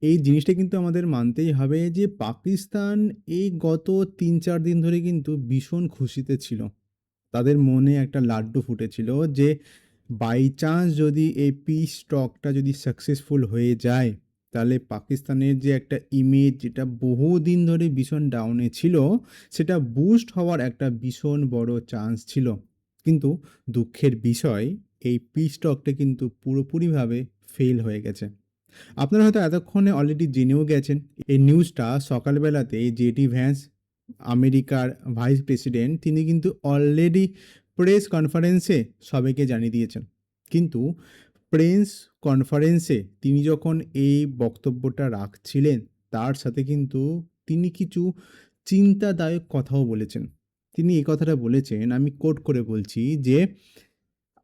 এই জিনিসটা কিন্তু আমাদের মানতেই হবে যে পাকিস্তান এই গত ৩-৪ দিন ধরে কিন্তু ভীষণ খুশিতে ছিল। তাদের মনে একটা লাড্ডু ফুটেছিল যে বাই চান্স যদি এই পিস টকটা যদি সাকসেসফুল হয়ে যায়, তাহলে পাকিস্তানের যে একটা ইমেজ যেটা বহুদিন ধরে ভীষণ ডাউনে ছিল, সেটা বুস্ট হওয়ার একটা ভীষণ বড় চান্স ছিল। কিন্তু দুঃখের বিষয় এই পিস টকটা কিন্তু পুরোপুরিভাবে ফেল হয়ে গেছে। আপনারা হয়তো এতক্ষণে অলরেডি জেনেও গেছেন। এই নিউজটা সকালবেলাতে জেডি ভ্যান্স, আমেরিকার ভাইস প্রেসিডেন্ট, তিনি কিন্তু অলরেডি প্রেস কনফারেন্সে সবাইকে জানিয়ে দিয়েছেন। কিন্তু প্রেস কনফারেন্সে তিনি যখন এই বক্তব্যটা রাখছিলেন, তার সাথে কিন্তু তিনি কিছু চিন্তাদায়ক কথাও বলেছেন। তিনি এই কথাটা বলেছেন, আমি কোট করে বলছি যে,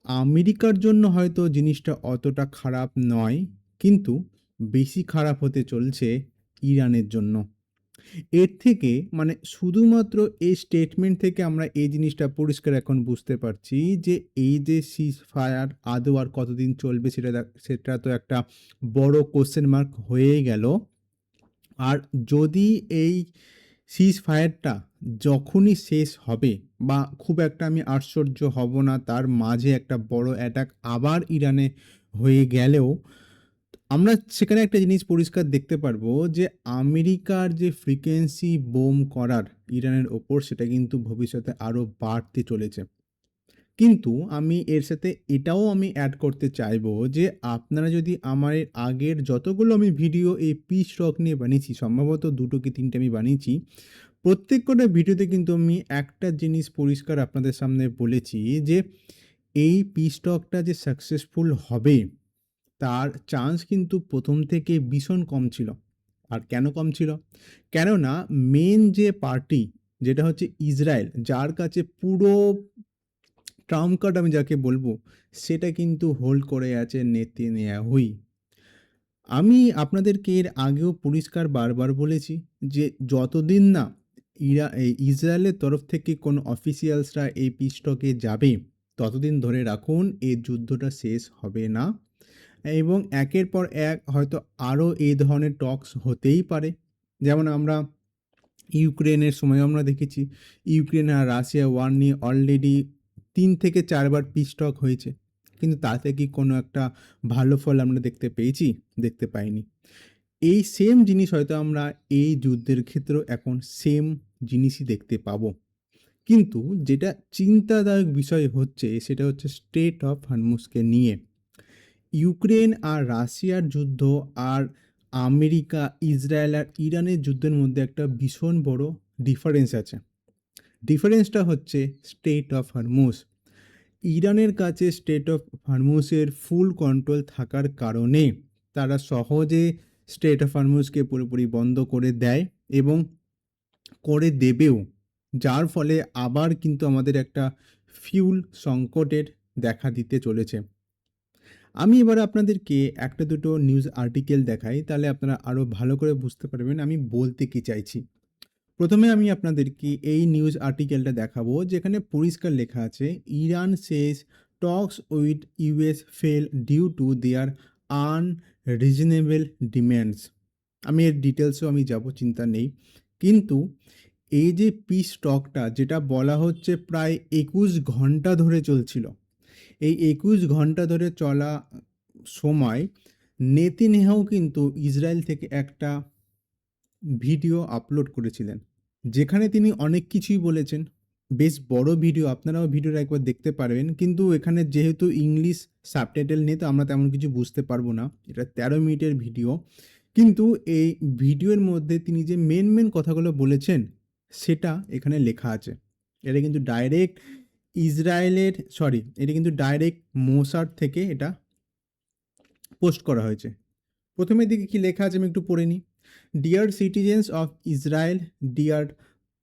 আমেরিকার জন্য হয়তো জিনিসটা অতটা খারাপ নয়, কিন্তু বেশি খারাপ হতে চলছে ইরানের জন্য। এর থেকে মানে শুধুমাত্র এই স্টেটমেন্ট থেকে আমরা এই জিনিসটা পরিষ্কার এখন বুঝতে পারছি যে এই যে সিজ ফায়ার আদৌ আর কতদিন চলবে সেটা তো একটা বড় কোশ্চেন মার্ক হয়েই গেল। আর যদি এই সিজ ফায়ারটা যখনই শেষ হবে বা খুব একটা আমি আশ্চর্য হব না তার মাঝে একটা বড় অ্যাটাক আবার ইরানে হয়ে গেলেও, আমরা সেখানে একটা জিনিস পরিষ্কার দেখতে পারবো যে আমেরিকার যে ফ্রিকোয়েন্সি বোম করার ইরানের ওপর, সেটা কিন্তু ভবিষ্যতে আরও বাড়তে চলেছে। কিন্তু আমি এর সাথে এটাও আমি অ্যাড করতে চাইবো যে আপনারা যদি আমার এর আগের যতগুলো আমি ভিডিও এই পিস রক নিয়ে বানিয়েছি, সম্ভবত ২ কি ৩ টে আমি বানিয়েছি। প্রত্যেক কটা ভিডিওতে কিন্তু আমি একটা জিনিস পরিষ্কার আপনাদের সামনে বলেছি যে এই পিস টকটা যে সাকসেসফুল হবে, তার চান্স কিন্তু ১ম থেকে ভীষণ কম ছিল। আর কেন কম ছিল? কেননা মেইন যে পার্টি, যেটা হচ্ছে ইসরায়েল, যার কাছে পুরো ট্রাম্প কার্ড আমি যাকে বলবো, সেটা কিন্তু হোল্ড করে আছে নেতানিয়াহুই। আমি আপনাদেরকে এর আগেও পরিষ্কার বারবার বলেছি যে যতদিন না এই ইসরায়েলের তরফ থেকে কোনো অফিসিয়ালসরা এই পিস টকে যাবে, ততদিন ধরে রাখুন এই যুদ্ধটা শেষ হবে না। এবং একের পর এক হয়তো আরও এই ধরনের টকস হতেই পারে। যেমন আমরা ইউক্রেনের সময়ও আমরা দেখেছি, ইউক্রেন আর রাশিয়া ওয়ার নিয়ে অলরেডি ৩ থেকে ৪ বার পিস টক হয়েছে। কিন্তু তাতে কি কোনো একটা ভালো ফল আমরা দেখতে পেয়েছি? দেখতে পাইনি। এই সেম জিনিস হয়তো আমরা এই যুদ্ধের ক্ষেত্রেও এখন সেম জিনিসই দেখতে পাবো। কিন্তু যেটা চিন্তাদায়ক বিষয় হচ্ছে, সেটা হচ্ছে স্ট্রেট অফ হরমুজকে নিয়ে। ইউক্রেন আর রাশিয়ার যুদ্ধ আর আমেরিকা, ইসরায়েল আর ইরানের যুদ্ধের মধ্যে একটা ভীষণ বড় ডিফারেন্স আছে। ডিফারেন্সটা হচ্ছে স্ট্রেট অফ হরমুজ। ইরানের কাছে স্ট্রেট অফ হরমুজের ফুল কন্ট্রোল থাকার কারণে তারা সহজে স্ট্রেট অফ হরমুজকে পুরোপুরি বন্ধ করে দেয় এবং করে দেবেও। যার ফলে আবার কিন্তু আমাদের একটা ফিউল সংকটের দেখা দিতে চলেছে। আমি এবার আপনাদেরকে ১টা-২টো নিউজ আর্টিকেল দেখাই, তাহলে আপনারা আরও ভালো করে বুঝতে পারবেন আমি বলতে কী চাইছি। প্রথমে আমি আপনাদেরকে এই নিউজ আর্টিকেলটা দেখাবো, যেখানে পরিষ্কার লেখা আছে, Iran says talks with US fail due to their unreasonable demands. আমি এর ডিটেলসেও আমি যাব, চিন্তা নেই। কিন্তু এই যে পিস টকটা যেটা বলা হচ্ছে প্রায় ২১ ঘন্টা ধরে চলছিল, এই ২১ ঘন্টা ধরে চলা সময় নেতানিয়াহু কিন্তু ইসরায়েল থেকে একটা ভিডিও আপলোড করেছিলেন, যেখানে তিনি অনেক কিছুই বলেছেন। বেশ বড় ভিডিও, আপনারাও ভিডিওটা একবার দেখতে পারবেন। কিন্তু এখানে যেহেতু ইংলিশ সাবটাইটেল নেই, তো আমরা তেমন কিছু বুঝতে পারবো না। এটা ১৩ মিনিটের ভিডিও। কিন্তু এই ভিডিওর মধ্যে তিনি যে মেন কথাগুলো বলেছেন, সেটা এখানে লেখা আছে। এটা কিন্তু ডাইরেক্ট এটা কিন্তু ডাইরেক্ট মোসাদ থেকে এটা পোস্ট করা হয়েছে। প্রথমের দিকে কি লেখা আছে আমি একটু পড়ে নিই। Dear citizens of Israel, dear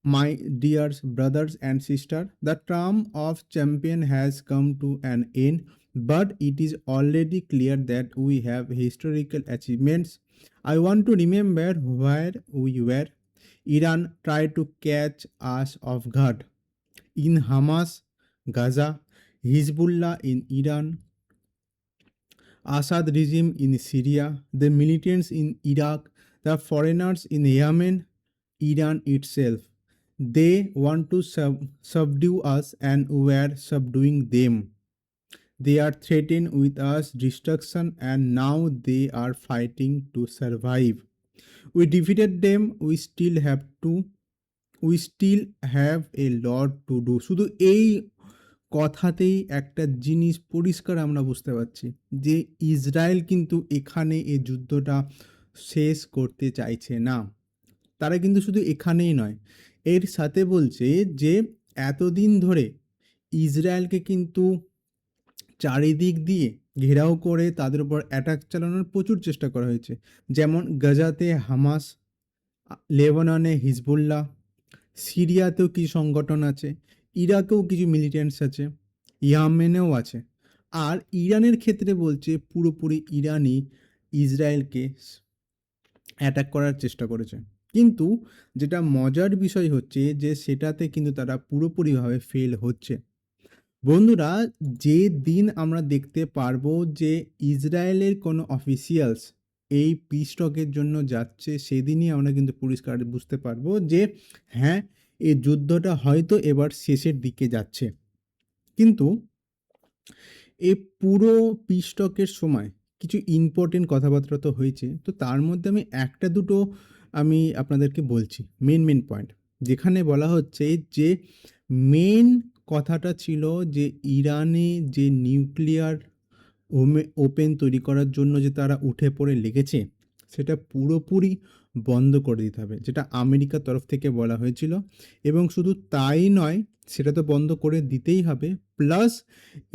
my dear brothers and sister, the term of champion has come to an end, but it is already clear that we have historical achievements. I want to remember where we were. Iran tried to catch us off guard. In Hamas, Gaza, Hezbollah in Iran, Assad regime in Syria, the militants in Iraq, the foreigners in Yemen, Iran itself. They want to subdue us and we are subduing them. They are threatened with us destruction and now they are fighting to survive. We defeated them, we still have a lot to do. শুধু এই কথাতেই একটা জিনিস পরিষ্কার আমরা বুঝতে পারছি যে ইসরায়েল কিন্তু এখানে এই যুদ্ধটা শেষ করতে চাইছে না। তারা কিন্তু শুধু এখানেই নয়, এর সাথে বলছে যে এতদিন ধরে ইসরায়েলকে কিন্তু চারিদিক দিয়ে ঘেরাও করে তাদের উপর অ্যাটাক চালানোর প্রচুর চেষ্টা করা হয়েছে। যেমন গাজাতে হামাস, লেবাননে হিজবুল্লাহ, সিরিয়াতেও কিছু সংগঠন আছে, ইরাকেও কিছু মিলিটেন্টস আছে, ইয়ামেনেও আছে। আর ইরানের ক্ষেত্রে বলছে পুরোপুরি ইরানই ইসরায়েলকে অ্যাটাক করার চেষ্টা করেছে। কিন্তু যেটা মজার বিষয় হচ্ছে যে সেটাতে কিন্তু তারা পুরোপুরিভাবে ফেল হচ্ছে। বন্ধুরা, যে দিন আমরা দেখতে পারবো যে ইসরায়েলের কোনো অফিসিয়ালস এই পিস টকের জন্য যাচ্ছে, সেদিনই আমরা কিন্তু পরিষ্কার বুঝতে পারবো যে হ্যাঁ, এই যুদ্ধটা হয়তো এবার শেষের দিকে যাচ্ছে। কিন্তু এই পুরো পিস টকের সময় কিছু ইম্পর্টেন্ট কথাবার্তা তো হয়েছে, তো তার মধ্যে আমি একটা দুটো আমি আপনাদেরকে বলছি মেন পয়েন্ট, যেখানে বলা হচ্ছে যে মেন কথাটা ছিল যে ইরানে যে নিউক্লিয়ার ওপেন তৈরি করার জন্য যে তারা উঠে পড়ে লেগেছে সেটা পুরোপুরি বন্ধ করে দিতে হবে, যেটা আমেরিকার তরফ থেকে বলা হয়েছিল। এবং শুধু তাই নয়, সেটা তো বন্ধ করে দিতেই হবে, প্লাস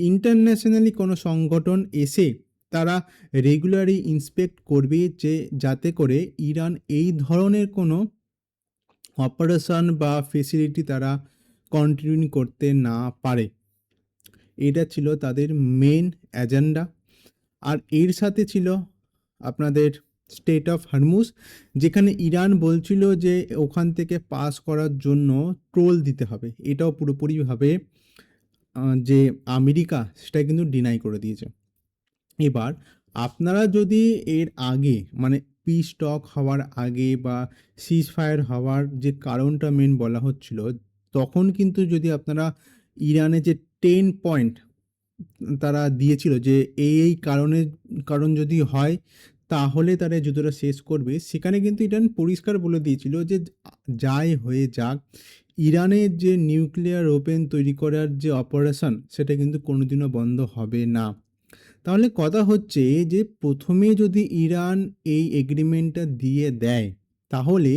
ইন্টারন্যাশনালি কোনো সংগঠন এসে তারা রেগুলারলি ইন্সপেক্ট করবে যে যাতে করে ইরান এই ধরনের কোনো অপারেশন বা ফেসিলিটি তারা কন্টিনিউ করতে না পারে। এটা ছিল তাদের মেন এজেন্ডা। আর এর সাথে ছিল আপনাদের স্টেট অফ হরমুজ, যেখানে ইরান বলছিল যে ওখান থেকে পাস করার জন্য টোল দিতে হবে। এটাও পুরোপুরিভাবে যে আমেরিকা সেটা কিন্তু ডিনাই করে দিয়েছে। এবার আপনারা যদি এর আগে মানে পিস টক হওয়ার আগে বা সিজ ফায়ার হওয়ার যে কারণটা মেন বলা হচ্ছিল, তখন কিন্তু যদি আপনারা ইরানে যে 10 পয়েন্ট তারা দিয়েছিল যে এই কারণ যদি হয় তাহলে তারা এই যুদ্ধটা শেষ করবে, সেখানে কিন্তু ইরান পরিষ্কার বলে দিয়েছিল যে যাই হয়ে যাক, ইরানের যে নিউক্লিয়ার ওপেন তৈরি করার যে অপারেশন সেটা কিন্তু কোনোদিনও বন্ধ হবে না। তাহলে কথা হচ্ছে যে প্রথমে যদি ইরান এই এগ্রিমেন্টটা দিয়ে দেয়, তাহলে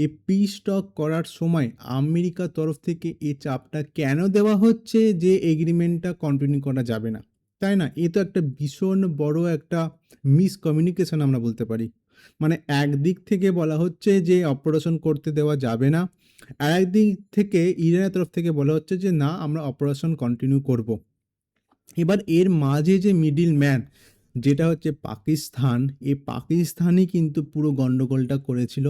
এই পিস টক করার সময় আমেরিকার তরফ থেকে এই চাপটা কেন দেওয়া হচ্ছে যে এগ্রিমেন্টটা কন্টিনিউ করা যাবে না, তাই না? এ তো একটা ভীষণ বড় একটা মিসকমিউনিকেশন আমরা বলতে পারি। মানে একদিক থেকে বলা হচ্ছে যে অপারেশন করতে দেওয়া যাবে না, আর একদিক থেকে ইরানের তরফ থেকে বলা হচ্ছে যে না, আমরা অপারেশন কন্টিনিউ করব। এবার এর মাঝে যে মিডিল ম্যান যেটা হচ্ছে পাকিস্তান, এই পাকিস্তানই কিন্তু পুরো গন্ডগোলটা করেছিল।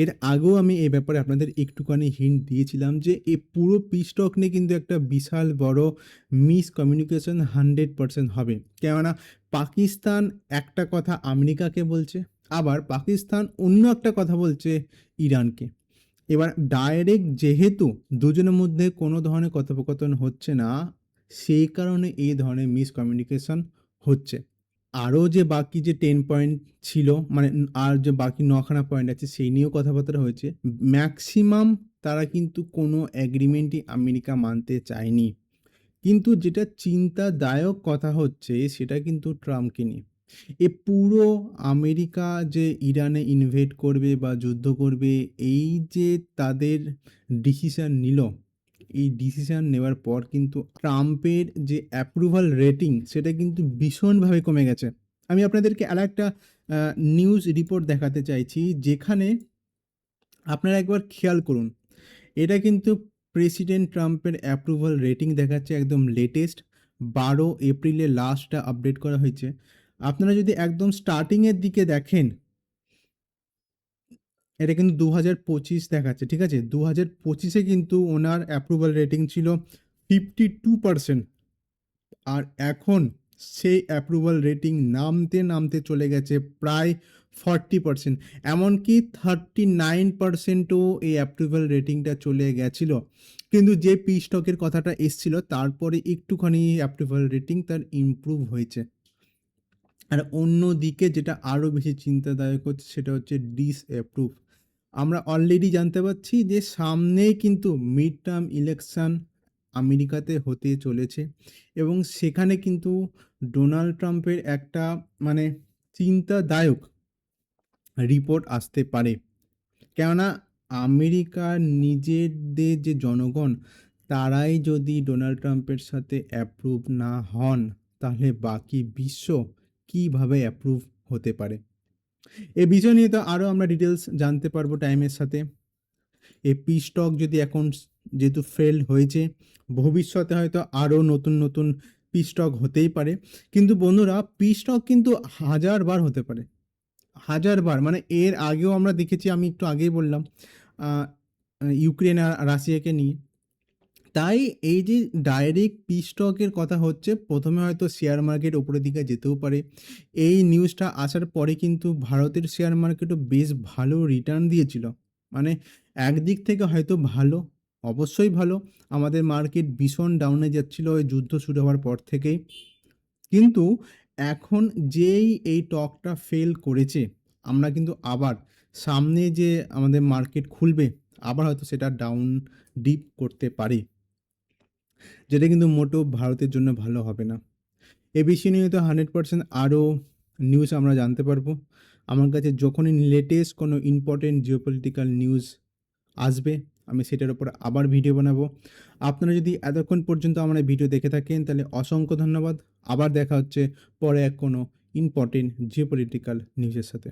এর আগেও আমি এই ব্যাপারে আপনাদের একটুখানি হিন্ট দিয়েছিলাম যে এই পুরো পিস টক নিয়ে কিন্তু একটা বিশাল বড় মিসকমিউনিকেশন 100% হবে। কেননা পাকিস্তান একটা কথা আমেরিকাকে বলছে, আবার পাকিস্তান অন্য একটা কথা বলছে ইরানকে। এবার ডাইরেক্ট যেহেতু দুজনের মধ্যে কোনো ধরনের কথোপকথন হচ্ছে না, সেই কারণে এই ধরনের মিসকমিউনিকেশন হচ্ছে। আরও যে বাকি যে 10 পয়েন্ট ছিল, মানে আর যে বাকি 9খানা পয়েন্ট আছে সেই নিয়েও কথাবার্তা হয়েছে। ম্যাক্সিমাম তারা কিন্তু কোনো এগ্রিমেন্টই আমেরিকা মানতে চায়নি। কিন্তু যেটা চিন্তাদায়ক কথা হচ্ছে সেটা কিন্তু ট্রাম্পকে নিয়ে। এ পুরো আমেরিকা যে ইরানে ইনভেড করবে বা যুদ্ধ করবে, এই যে তাদের ডিসিশন নিল, এই ডিসিশন নেওয়ার পর কিন্তু ট্রাম্পের যে অ্যাপ্রুভাল রেটিং সেটা কিন্তু ভীষণভাবে কমে গেছে। আমি আপনাদেরকে আরেকটা নিউজ রিপোর্ট দেখাতে চাইছি, যেখানে আপনারা একবার খেয়াল করুন। এটা কিন্তু প্রেসিডেন্ট ট্রাম্পের অ্যাপ্রুভাল রেটিং দেখাচ্ছে, একদম লেটেস্ট 12 এপ্রিলে লাস্টটা আপডেট করা হয়েছে। আপনারা যদি একদম স্টার্টিংয়ের দিকে দেখেন, এটা কিন্তু 2025 দেখাচ্ছে, ঠিক আছে? 2025-এ কিন্তু ওনার অ্যাপ্রুভাল রেটিং ছিল 52%, আর এখন সেই অ্যাপ্রুভাল রেটিং নামতে, নামতে চলে গেছে প্রায় 40%, এমনকি 39% ও এই অ্যাপ্রুভাল রেটিংটা চলে গেছিল। কিন্তু যে পি স্টকের কথাটা এসছিল তারপরে একটুখানি অ্যাপ্রুভাল রেটিং তার ইমপ্রুভ হয়েছে। আর অন্যদিকে যেটা আরও বেশি চিন্তাদায়ক হচ্ছে সেটা হচ্ছে ডিসঅ্যাপ্রুভ। আমরা অলরেডি জানতে পারছি যে সামনেই কিন্তু মিড টার্ম ইলেকশন আমেরিকাতে হতে চলেছে এবং সেখানে কিন্তু ডোনাল্ড ট্রাম্পের একটা মানে চিন্তাদায়ক রিপোর্ট আসতে পারে। কেননা আমেরিকার নিজেদের যে জনগণ তারাই যদি ডোনাল্ড ট্রাম্পের সাথে অ্যাপ্রুভ না হন তাহলে বাকি বিশ্ব কিভাবে অ্যাপ্রুভ হতে পারে। এই বিষয় নিয়ে তো আরও আমরা ডিটেলস জানতে পারবো টাইমের সাথে। এই পি স্টক যদি এখন যেহেতু ফেল হয়েছে, ভবিষ্যতে হয়তো আরও নতুন নতুন পি স্টক হতেই পারে। কিন্তু বন্ধুরা, পি স্টক কিন্তু হাজারবার হতে পারে, হাজারবার। মানে এর আগেও আমরা দেখেছি, আমি একটু আগেই বললাম ইউক্রেন আর রাশিয়াকে নিয়ে। তাই এই যে ডাইরেক্ট পি স্টকের কথা হচ্ছে, প্রথমে হয়তো শেয়ার মার্কেট ওপরের দিকে যেতেও পারে। এই নিউজটা আসার পরে কিন্তু ভারতের শেয়ার মার্কেটও বেশ ভালো রিটার্ন দিয়েছিল। মানে একদিক থেকে হয়তো ভালো, অবশ্যই ভালো। আমাদের মার্কেট ভীষণ ডাউনে যাচ্ছিল ওই যুদ্ধ শুরু হওয়ার পর থেকেই। কিন্তু এখন যেই এই টকটা ফেল করেছে, আমরা কিন্তু আবার সামনে যে আমাদের মার্কেট খুলবে আবার হয়তো সেটা ডাউন ডিপ করতে পারে, যেটা কিন্তু মোটেও ভারতের জন্য ভালো হবে না। এ বিষয় নিয়ে তো 100% আরও নিউজ আমরা জানতে পারবো। আমার কাছে যখনই লেটেস্ট কোনো ইম্পর্টেন্ট জিওপলিটিক্যাল নিউজ আসবে আমি সেটার উপর আবার ভিডিও বানাবো। আপনারা যদি এতক্ষণ পর্যন্ত আমার এই ভিডিও দেখে থাকেন তাহলে অসংখ্য ধন্যবাদ। আবার দেখা হচ্ছে পরে এক কোনো ইম্পর্টেন্ট জিওপলিটিক্যাল নিউজের সাথে।